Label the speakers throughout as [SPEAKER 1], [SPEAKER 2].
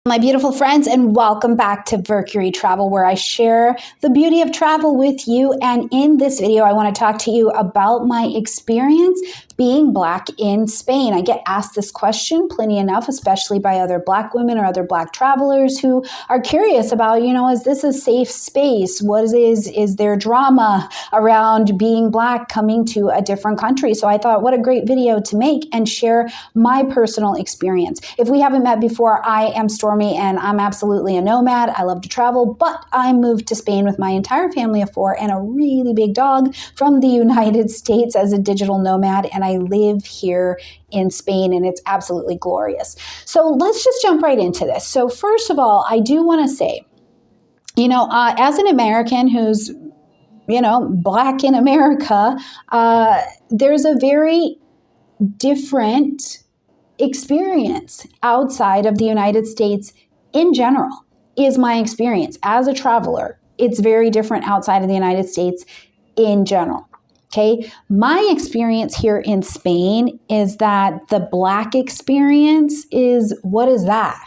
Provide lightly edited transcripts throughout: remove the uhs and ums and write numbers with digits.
[SPEAKER 1] My beautiful friends, and welcome back to Mercury Travel, where I share the beauty of travel with you. And in this video, I want to talk to you about my experience being Black in Spain. I get asked this question plenty enough, especially by other Black women or other Black travelers who are curious about, is this a safe space? Is there drama around being Black coming to a different country? So I thought, what a great video to make and share my personal experience. If we haven't met before, I am Stormy, and I'm absolutely a nomad. I love to travel, but I moved to Spain with my entire family of 4 and a really big dog from the United States as a digital nomad, and I live here in Spain, and it's absolutely glorious. So let's just jump right into this. So first of all, I do want to say, as an American who's, Black in America, there's a very different experience outside of the United States in general, is my experience as a traveler. It's very different outside of the United States in general. Okay. My experience here in Spain is that the Black experience is, what is that?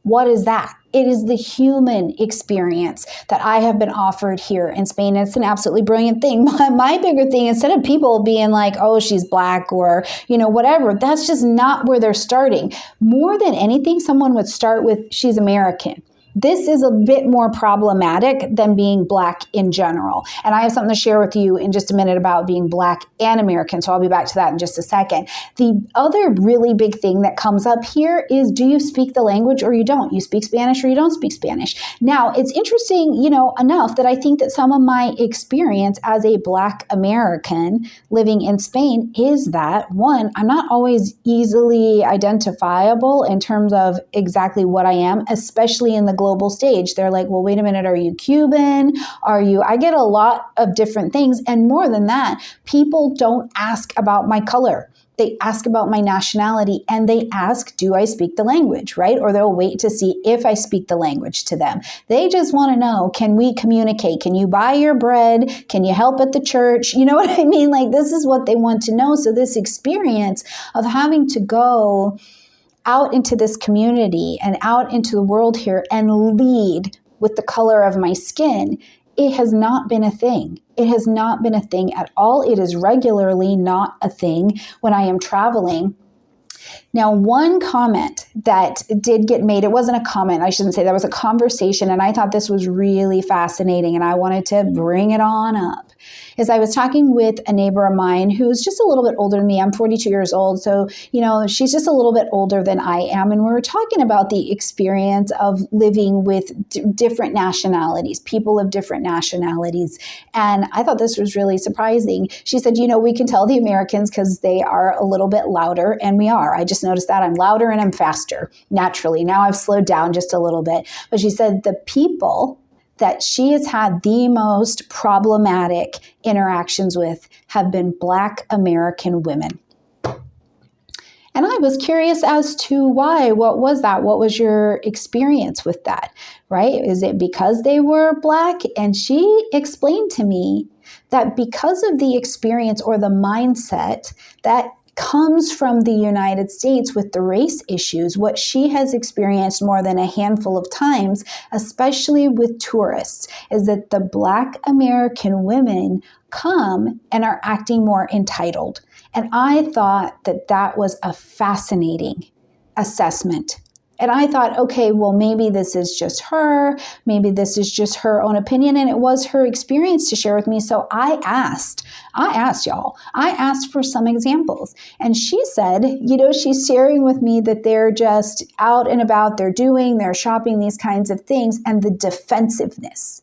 [SPEAKER 1] What is that? It is the human experience that I have been offered here in Spain. And it's an absolutely brilliant thing. My bigger thing, instead of people being like, oh, she's Black or, whatever, that's just not where they're starting. More than anything, someone would start with, she's American. This is a bit more problematic than being Black in general. And I have something to share with you in just a minute about being Black and American. So I'll be back to that in just a second. The other really big thing that comes up here is, do you speak the language or you don't? You speak Spanish or you don't speak Spanish? Now, it's interesting, enough that I think that some of my experience as a Black American living in Spain is that, one, I'm not always easily identifiable in terms of exactly what I am, especially in the global stage. They're like, well, wait a minute, are you Cuban? I get a lot of different things. And more than that, people don't ask about my color. They ask about my nationality, and they ask, do I speak the language, right? Or they'll wait to see if I speak the language to them. They just want to know, can we communicate? Can you buy your bread? Can you help at the church? You know what I mean? Like, this is what they want to know. So this experience of having to go out into this community and out into the world here and lead with the color of my skin, it has not been a thing. It has not been a thing at all. It is regularly not a thing when I am traveling. Now, one comment that did get made, it wasn't a comment, I shouldn't say, that was a conversation, and I thought this was really fascinating, and I wanted to bring it on up, is I was talking with a neighbor of mine who's just a little bit older than me. I'm 42 years old, so, she's just a little bit older than I am, and we were talking about the experience of living with different nationalities, people of different nationalities, and I thought this was really surprising. She said, we can tell the Americans because they are a little bit louder, and we are. I just noticed that I'm louder and I'm faster naturally. Now I've slowed down just a little bit. But she said the people that she has had the most problematic interactions with have been Black American women. And I was curious as to why. What was that? What was your experience with that, right? Is it because they were Black? And she explained to me that because of the experience or the mindset that comes from the United States with the race issues, what she has experienced more than a handful of times, especially with tourists, is that the Black American women come and are acting more entitled. And I thought that that was a fascinating assessment. And I thought, okay, well, maybe this is just her. Maybe this is just her own opinion. And it was her experience to share with me. So I asked y'all, I asked for some examples. And she said, she's sharing with me that they're just out and about, they're shopping, these kinds of things. And the defensiveness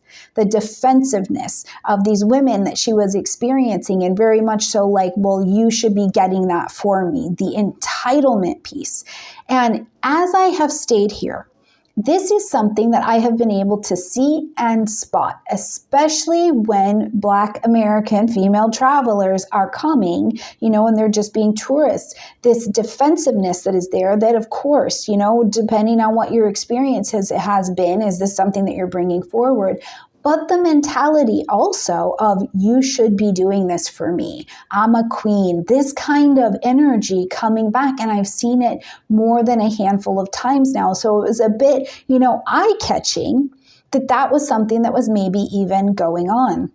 [SPEAKER 1] of these women that she was experiencing, and very much so like, well, you should be getting that for me, the entitlement piece. And as I have stayed here, this is something that I have been able to see and spot, especially when Black American female travelers are coming, and they're just being tourists. This defensiveness that is there, that of course, depending on what your experience has been, is this something that you're bringing forward? but the mentality also of you should be doing this for me. I'm a queen. This kind of energy coming back. And I've seen it more than a handful of times now. So it was a bit, eye-catching that was something that was maybe even going on.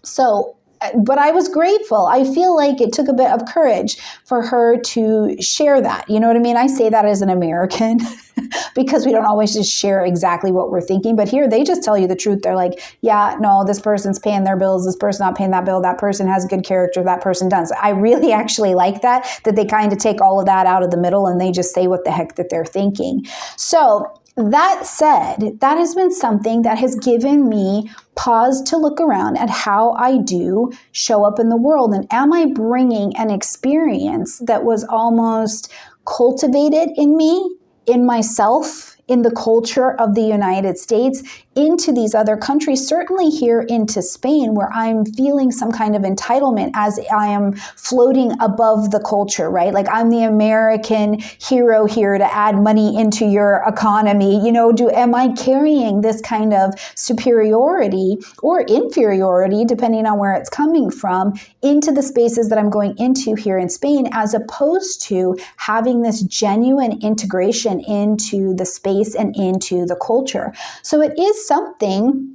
[SPEAKER 1] So, but I was grateful. I feel like it took a bit of courage for her to share that. You know what I mean? I say that as an American because we don't always just share exactly what we're thinking. But here they just tell you the truth. They're like, yeah, no, this person's paying their bills. This person's not paying that bill. That person has good character. That person does. I really actually like that they kind of take all of that out of the middle and they just say what the heck that they're thinking. So that said, that has been something that has given me pause to look around at how I do show up in the world. And am I bringing an experience that was almost cultivated in me, in myself, in the culture of the United States, into these other countries, certainly here into Spain, where I'm feeling some kind of entitlement as I am floating above the culture, right? Like I'm the American hero here to add money into your economy. Am I carrying this kind of superiority or inferiority, depending on where it's coming from, into the spaces that I'm going into here in Spain, as opposed to having this genuine integration into the space and into the culture? So it is something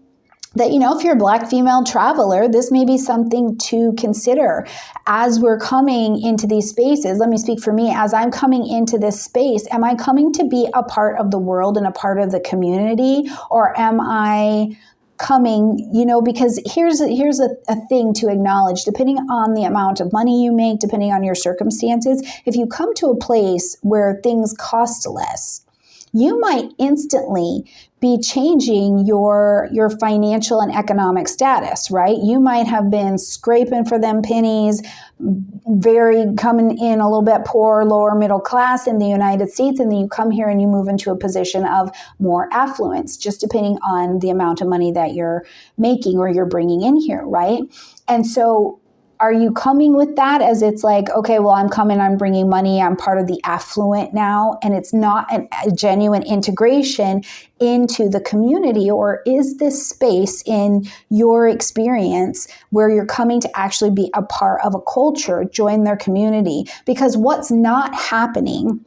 [SPEAKER 1] that, if you're a Black female traveler, this may be something to consider as we're coming into these spaces. Let me speak for me. As I'm coming into this space, am I coming to be a part of the world and a part of the community? Or am I coming, because here's a thing to acknowledge. Depending on the amount of money you make, depending on your circumstances, if you come to a place where things cost less, you might instantly be changing your financial and economic status, right? You might have been scraping for them pennies, coming in a little bit poor, lower middle class in the United States, and then you come here and you move into a position of more affluence, just depending on the amount of money that you're making or you're bringing in here, right? And so are you coming with that as it's like, okay, well, I'm coming, I'm bringing money, I'm part of the affluent now, and it's not a genuine integration into the community? Or is this space in your experience where you're coming to actually be a part of a culture, join their community? Because what's not happening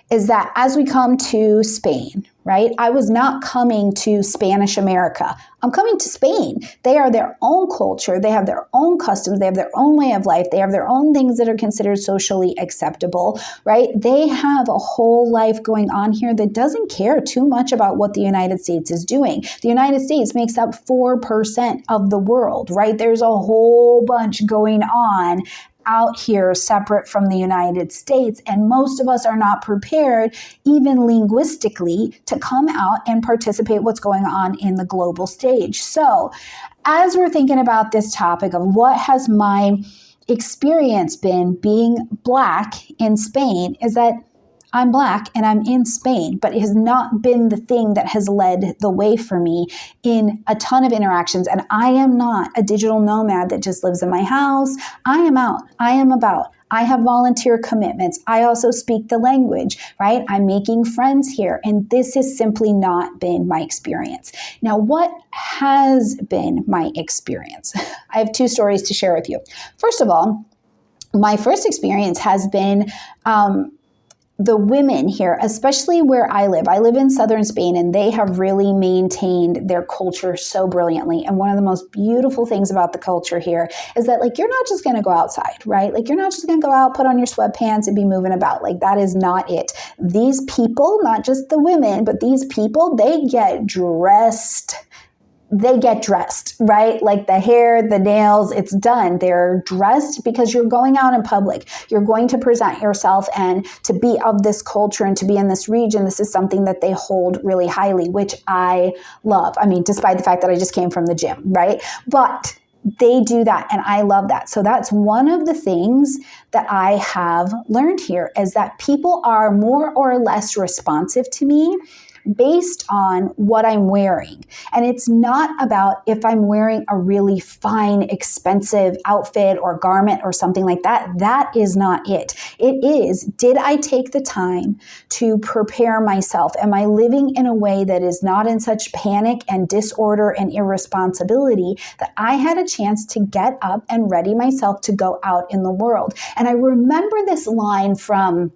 [SPEAKER 1] is that as we come to Spain, right? I was not coming to Spanish America. I'm coming to Spain. They are their own culture. They have their own customs. They have their own way of life. They have their own things that are considered socially acceptable, right? They have a whole life going on here that doesn't care too much about what the United States is doing. The United States makes up 4% of the world, right? There's a whole bunch going on out here separate from the United States. And most of us are not prepared, even linguistically, to come out and participate what's going on in the global stage. So as we're thinking about this topic of what has my experience been being Black in Spain, is that I'm Black and I'm in Spain, but it has not been the thing that has led the way for me in a ton of interactions. And I am not a digital nomad that just lives in my house. I am out. I am about. I have volunteer commitments. I also speak the language, right? I'm making friends here. And this has simply not been my experience. Now, what has been my experience? I have two stories to share with you. First of all, my first experience has been the women here, especially where I live in southern Spain, and they have really maintained their culture so brilliantly. And one of the most beautiful things about the culture here is that, like, you're not just going to go outside, right? Like, you're not just going to go out, put on your sweatpants and be moving about. Like, that is not it. These people, not just the women, but these people, they get dressed, right? Like the hair, the nails, it's done. They're dressed because you're going out in public. You're going to present yourself, and to be of this culture and to be in this region, this is something that they hold really highly, which I love. I mean, despite the fact that I just came from the gym, right? But they do that, and I love that. So that's one of the things that I have learned here, is that people are more or less responsive to me based on what I'm wearing. And it's not about if I'm wearing a really fine, expensive outfit or garment or something like that. That is not it. It is, did I take the time to prepare myself? Am I living in a way that is not in such panic and disorder and irresponsibility that I had a chance to get up and ready myself to go out in the world? And I remember this line from,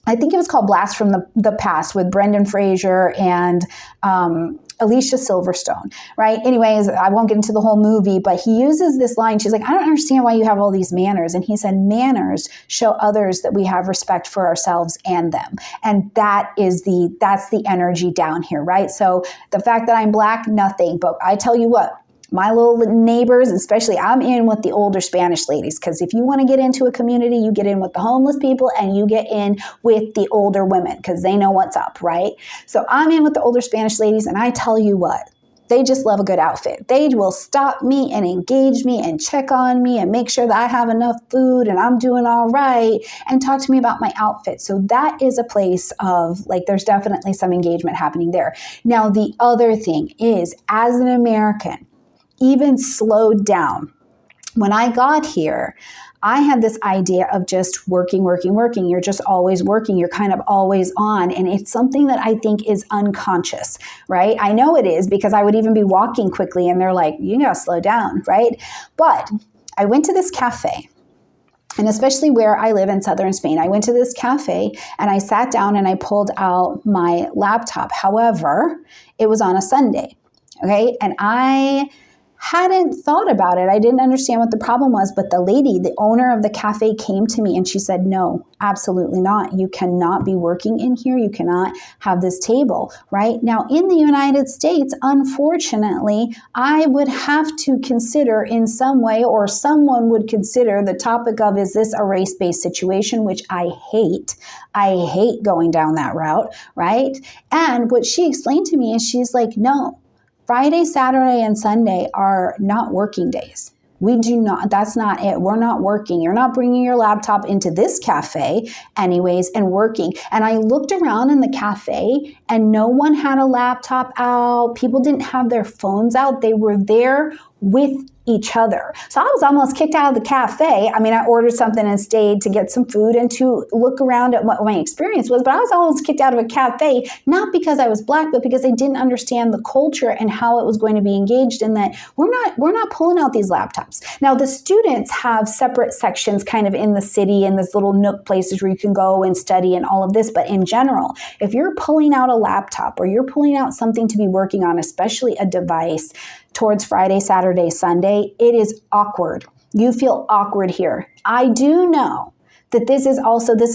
[SPEAKER 1] I think it was called Blast from the Past with Brendan Fraser and Alicia Silverstone, right? Anyways, I won't get into the whole movie, but he uses this line. She's like, I don't understand why you have all these manners. And he said, manners show others that we have respect for ourselves and them. And that's the energy down here, right? So the fact that I'm Black, nothing. But I tell you what, my little neighbors, especially, I'm in with the older Spanish ladies, because if you want to get into a community, you get in with the homeless people and you get in with the older women because they know what's up, right? So I'm in with the older Spanish ladies, and I tell you what, they just love a good outfit. They will stop me and engage me and check on me and make sure that I have enough food and I'm doing all right and talk to me about my outfit. So that is a place of, like, there's definitely some engagement happening there. Now, the other thing is, as an American, even slowed down. When I got here, I had this idea of just working. You're just always working. You're kind of always on. And it's something that I think is unconscious, right? I know it is, because I would even be walking quickly and they're like, you gotta slow down, right? But I went to this cafe. And especially where I live in southern Spain, I went to this cafe and I sat down and I pulled out my laptop. However, it was on a Sunday, okay? And I hadn't thought about it. I didn't understand what the problem was, but the lady, the owner of the cafe, came to me and she said, no, absolutely not. You cannot be working in here. You cannot have this table, right? Now, in the United States, unfortunately, I would have to consider in some way, or someone would consider the topic of, is this a race-based situation, which I hate. I hate going down that route, right? And what she explained to me is, she's like, no, Friday, Saturday, and Sunday are not working days. We do not, that's not it. We're not working. You're not bringing your laptop into this cafe anyways and working. And I looked around in the cafe and no one had a laptop out. People didn't have their phones out. They were there with each other. So I was almost kicked out of the cafe. I mean, I ordered something and stayed to get some food and to look around at what my experience was, but I was almost kicked out of a cafe, not because I was Black, but because I didn't understand the culture and how it was going to be engaged in that. We're not pulling out these laptops. Now, the students have separate sections kind of in the city and this little nook places where you can go and study and all of this. But in general, if you're pulling out a laptop or you're pulling out something to be working on, especially a device, towards Friday, Saturday, Sunday, it is awkward. You feel awkward here. I do know that this is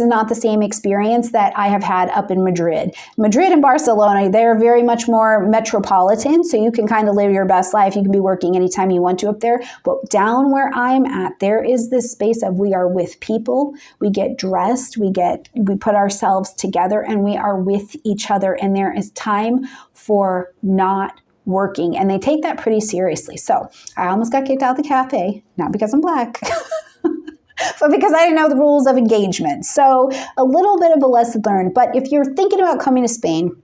[SPEAKER 1] not the same experience that I have had up in Madrid. Madrid and Barcelona, they're very much more metropolitan, so you can kind of live your best life. You can be working anytime you want to up there. But down where I'm at, there is this space of, we are with people, we get dressed, we put ourselves together, and we are with each other, and there is time for not working, and they take that pretty seriously. So I almost got kicked out of the cafe, not because I'm Black, but because I didn't know the rules of engagement. So a little bit of a lesson learned. But if you're thinking about coming to Spain,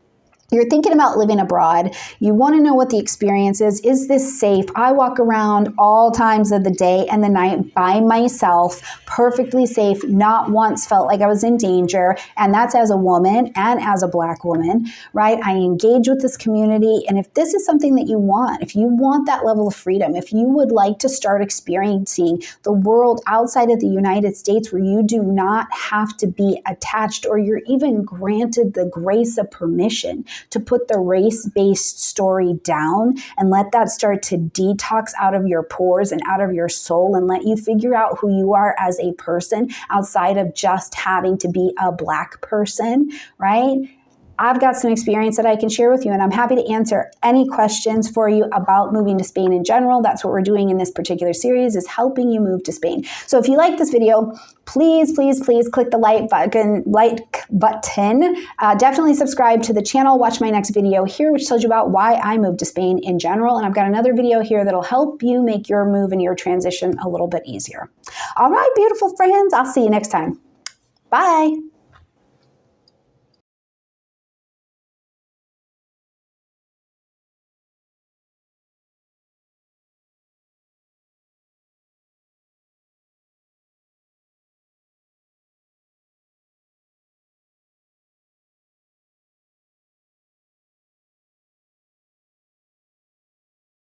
[SPEAKER 1] you're thinking about living abroad, you want to know what the experience is. Is this safe? I walk around all times of the day and the night by myself, perfectly safe, not once felt like I was in danger. And that's as a woman and as a Black woman, right? I engage with this community. And if this is something that you want, if you want that level of freedom, if you would like to start experiencing the world outside of the United States where you do not have to be attached, or you're even granted the grace of permission to put the race-based story down and let that start to detox out of your pores and out of your soul, and let you figure out who you are as a person outside of just having to be a Black person, right? I've got some experience that I can share with you, and I'm happy to answer any questions for you about moving to Spain in general. That's what we're doing in this particular series, is helping you move to Spain. So if you like this video, please click the like button. Definitely subscribe to the channel. Watch my next video here, which tells you about why I moved to Spain in general. And I've got another video here that'll help you make your move and your transition a little bit easier. All right, beautiful friends, I'll see you next time. Bye.